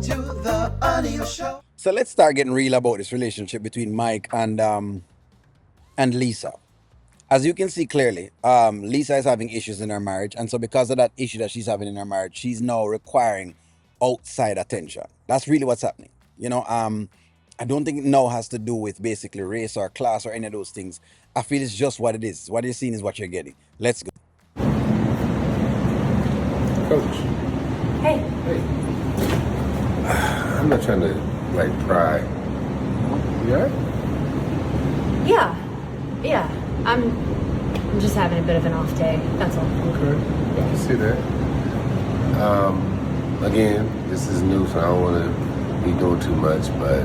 to the audio show. So let's start getting real about this relationship between Mike and Lesa. As you can see clearly, Lesa is having issues in her marriage, and so because of that issue that she's having in her marriage, she's now requiring outside attention. That's really what's happening. I don't think it now has to do with basically race or class or any of those things. I feel it's just what it is. What you're seeing is what you're getting. Let's go. Coach, Hey, hey. I'm not trying to pry. You alright? yeah. I'm just having a bit of an off day. That's all. Okay. I can see that. Again, this is new, so I don't want to be doing too much, but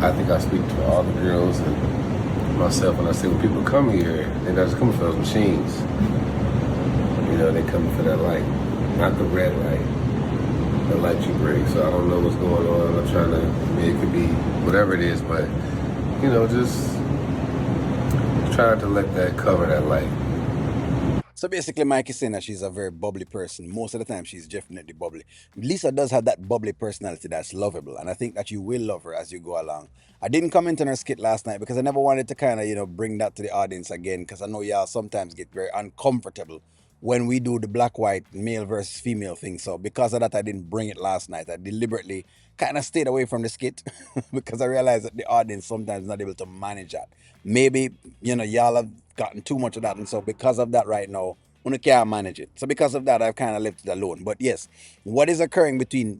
I think I speak to all the girls and myself when I say when people come here, they're not just coming for those machines. They're coming for that light. Not the red light. The light you bring. So I don't know what's going on. I'm trying to, it could be whatever it is, but, just try to let that cover that light. So basically, Mike is saying that she's a very bubbly person. Most of the time, she's definitely bubbly. Lesa does have that bubbly personality that's lovable, and I think that you will love her as you go along. I didn't comment on her skit last night because I never wanted to kind of, bring that to the audience again because I know y'all sometimes get very uncomfortable when we do the black-white, male versus female thing. So because of that, I didn't bring it last night. I deliberately kind of stayed away from the skit because I realized that the audience sometimes is not able to manage that. Maybe, y'all have gotten too much of that, and so because of that right now, I can't manage it. So because of that, I've kind of left it alone. But yes, what is occurring between,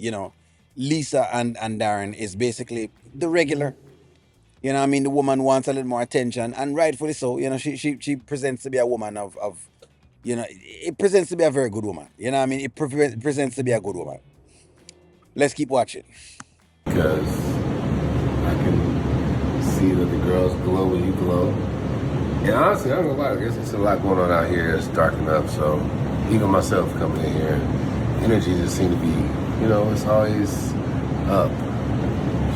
Lesa and Darren is basically the regular. The woman wants a little more attention, and rightfully so. She presents to be a woman of it presents to be a very good woman. It presents to be a good woman. Let's keep watching. Because I can see that the girls glow when you glow. And honestly, I don't know why. I guess it's a lot going on out here. It's dark enough, so even myself coming in here, energy just seems to be, it's always up.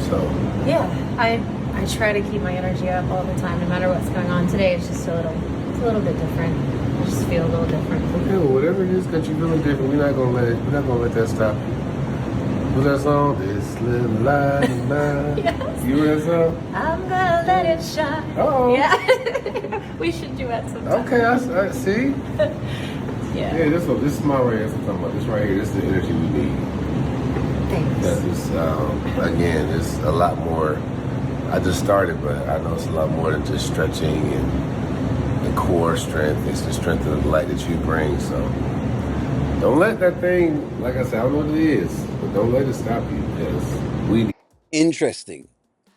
So Yeah, I try to keep my energy up all the time, no matter what's going on. Today it's just a little bit different. I just feel a little different. okay, well, whatever it is that you're feeling different, we're not gonna let that stop you. What's that song? This little light of mine. Yes. You hear that song? I'm gonna let it shine. Oh. Yeah. We should duet sometime. Okay, I see. Yeah. Yeah, this is my right here. That's what I'm talking about. This right here, this is the energy we need. Thanks. That is, again, it's a lot more. I just started, but I know it's a lot more than just stretching and core strength. It's the strength of the light that you bring. So don't let that thing, like I said, I don't know what it is, but don't let it stop you because we need. Interesting.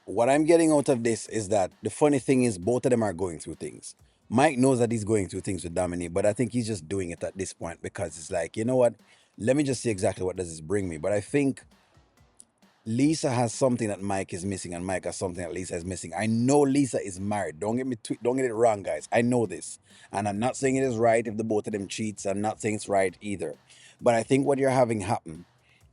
What I'm getting out of this is that the funny thing is both of them are going through things. Mike knows that he's going through things with Dominique, but I think he's just doing it at this point because it's like, you know what? Let me just see exactly what does this bring me. But I think Lesa has something that Mike is missing, and Mike has something that Lesa is missing. I know Lesa is married. Don't get it wrong, guys. I know this, and I'm not saying it is right if the both of them cheats. I'm not saying it's right either. But I think what you're having happen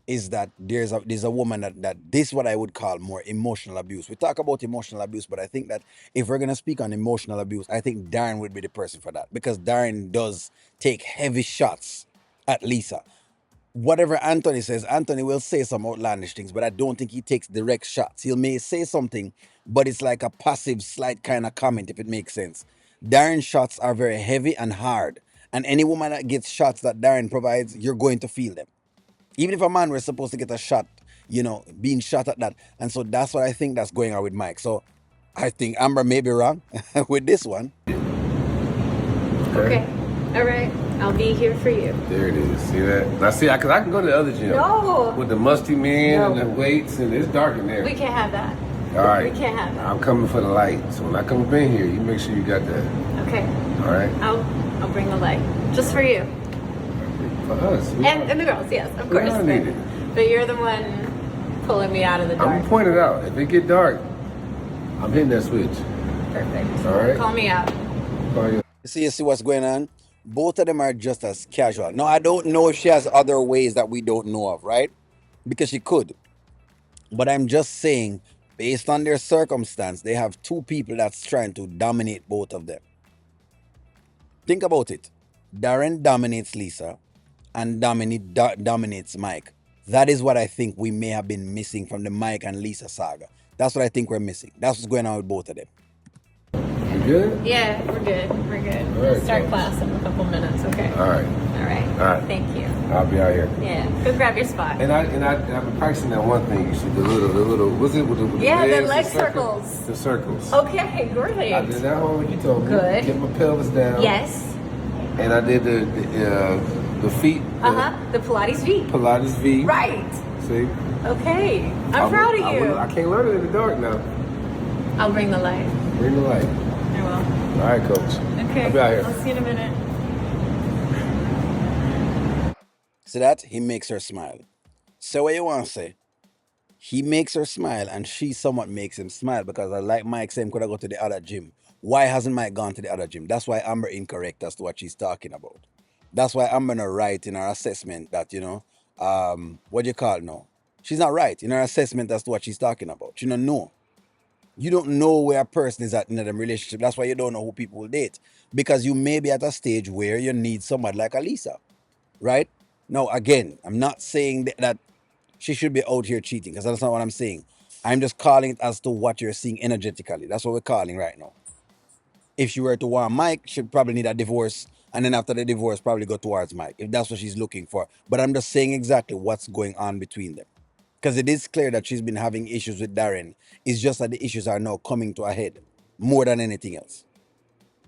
is that there's a woman that this is what I would call more emotional abuse. We talk about emotional abuse, but I think that if we're gonna speak on emotional abuse, I think Darren would be the person for that because Darren does take heavy shots at Lesa. Whatever Anthony says, Anthony will say some outlandish things, but I don't think he takes direct shots. He may say something, but it's like a passive, slight kind of comment, if it makes sense. Darren's shots are very heavy and hard, and any woman that gets shots that Darren provides, you're going to feel them. Even if a man was supposed to get a shot, being shot at that. And so that's what I think that's going on with Mike. So I think Amber may be wrong with this one. Okay. All right. I'll be here for you. There it is. See that? Now see, because I can go to the other gym. No. With the musty men No. and the weights, and it's dark in there. We can't have that. All right. We can't have that. I'm coming for the light. So when I come up in here, you make sure you got that. Okay. All right? I'll bring the light just for you For us. and the girls. Yes, of We course. all need it. But you're the one pulling me out of the I'm dark. going to point it out. If it get dark, I'm hitting that switch. Perfect. All right. Call me out. Call you. You see what's going on? Both of them are just as casual. Now, I don't know if she has other ways that we don't know of, right? Because she could. But I'm just saying, based on their circumstance, they have two people that's trying to dominate both of them. Think about it. Darren dominates Lesa, and Dominique dominates Mike. That is what I think we may have been missing from the Mike and Lesa saga. That's what I think we're missing. That's what's going on with both of them. You good? Yeah, we're good. We're good. All We'll right, start Coach. class in a couple minutes, okay? All right. All right. All right. Thank you. I'll be out here. Yeah. Go grab your spot. And I've been practicing that one thing. You see the little, was it with the Yeah, the legs, leg circle? circles. The circles. Okay, great. I did that one like you told me. Good. Get my pelvis down. Yes. And I did the feet. The Pilates V. Pilates V. Right. See? Okay. I'm proud of you. I can't learn it in the dark now. I'll bring the light. Bring the light. I will. All right, Coach. Okay. I'll be out here. I'll see you in a minute. So that he makes her smile. So what you want to say? He makes her smile and she somewhat makes him smile because I like Mike saying could I go to the other gym. Why hasn't Mike gone to the other gym? That's why Amber incorrect as to what she's talking about. That's why Amber not right in her assessment that, what do you call it now? She's not right in her assessment as to what she's talking about. She don't know. You don't know where a person is at in a relationship. That's why you don't know who people will date. Because you may be at a stage where you need somebody like a Lesa. Right? Now, again, I'm not saying that she should be out here cheating, because that's not what I'm saying. I'm just calling it as to what you're seeing energetically. That's what we're calling right now. If she were to want Mike, she'd probably need a divorce, and then after the divorce, probably go towards Mike, if that's what she's looking for. But I'm just saying exactly what's going on between them. Because it is clear that she's been having issues with Darren. It's just that the issues are now coming to a head more than anything else.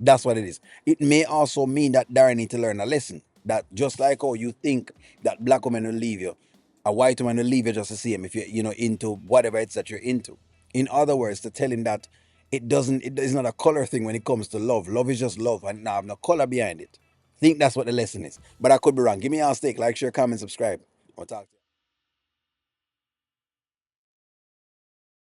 That's what it is. It may also mean that Darren need to learn a lesson. That just like how you think that black woman will leave you, a white woman will leave you just to see him if you're, into whatever it's that you're into. In other words, to tell him that it is not a color thing when it comes to love. Love is just love and now have no color behind it. I think that's what the lesson is. But I could be wrong. Give me a stake, like, share, comment, subscribe. We'll talk to you.